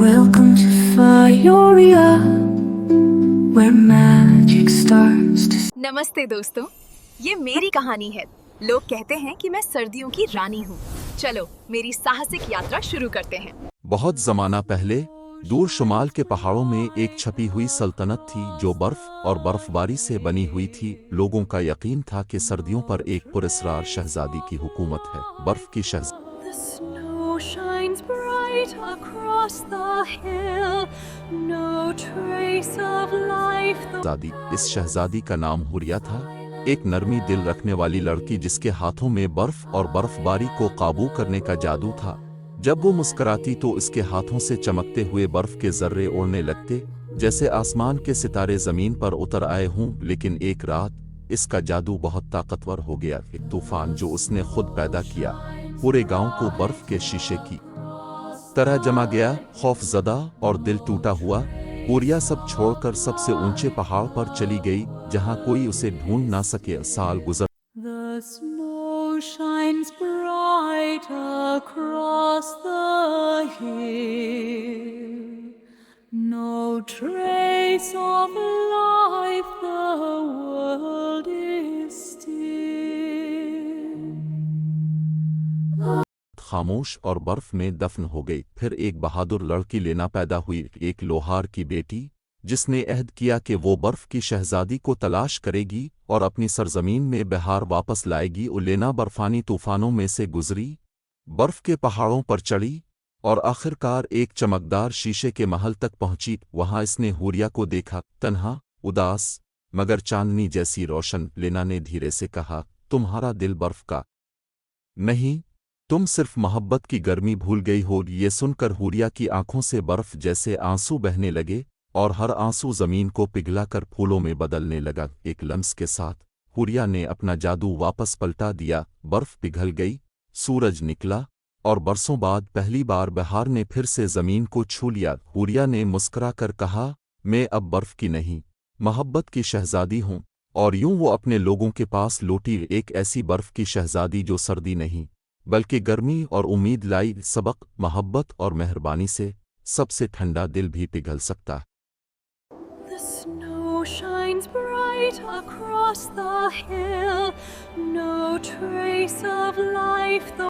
Welcome to Fioria, where magic starts to... नमस्ते दोस्तों, ये मेरी कहानी है। लोग कहते हैं कि मैं सर्दियों की रानी हूँ। चलो मेरी साहसिक यात्रा शुरू करते हैं। बहुत जमाना पहले दूर शुमाल के पहाड़ों में एक छपी हुई सल्तनत थी जो बर्फ और बर्फबारी से बनी हुई थी। लोगों का यकीन था कि सर्दियों पर एक पुरस्रार शहजादी की हुकूमत है। बर्फ की The snow shines bright across the hill, no trace of life. शहजादी, इस शहजादी का नाम हुरिया था, एक नरमी दिल रखने वाली लड़की जिसके हाथों में बर्फ और बर्फबारी को काबू करने का जादू था। जब वो मुस्कुराती तो इसके हाथों से चमकते हुए बर्फ के जर्रे उड़ने लगते, जैसे आसमान के सितारे जमीन पर उतर आए हों। लेकिन एक रात इसका जादू बहुत ताकतवर हो गया। एक तूफान जो उसने खुद पैदा किया पूरे गांव को बर्फ के शीशे की तरह जमा गया। खौफजदा और दिल टूटा हुआ हुरिया सब छोड़कर सबसे ऊंचे पहाड़ पर चली गई जहां कोई उसे ढूंढ ना सके। साल गुजर The snow shines bright across the hill, no trace of life, the world is still. खामोश और बर्फ में दफन हो गई। फिर एक बहादुर लड़की लेना पैदा हुई, एक लोहार की बेटी जिसने अहद किया कि वो बर्फ की शहजादी को तलाश करेगी और अपनी सरजमीन में बहार वापस लाएगी। उलेना बर्फानी तूफानों में से गुजरी, बर्फ के पहाड़ों पर चढ़ी और आखिरकार एक चमकदार शीशे के महल तक पहुंची। वहां इसने हुरिया को देखा, तन्हा, उदास मगर चांदनी जैसी रोशन। लेना ने धीरे से कहा, तुम्हारा दिल बर्फ का नहीं, तुम सिर्फ मोहब्बत की गर्मी भूल गई हो। ये सुनकर हुरिया की आंखों से बर्फ जैसे आंसू बहने लगे और हर आंसू जमीन को पिघलाकर फूलों में बदलने लगा। एक लम्स के साथ हुरिया ने अपना जादू वापस पलटा दिया। बर्फ पिघल गई, सूरज निकला और बरसों बाद पहली बार बहार ने फिर से जमीन को छू लिया। हुरिया ने मुस्कुरा कर कहा, मैं अब बर्फ की नहीं, मोहब्बत की शहजादी हूँ। और यूं वो अपने लोगों के पास लौटी, एक ऐसी बर्फ की शहजादी जो सर्दी नहीं बल्कि गर्मी और उम्मीद लाई। सबक, मोहब्बत और मेहरबानी से सबसे ठंडा दिल भी पिघल सकता है। The snow shines bright across the hill, no trace of life.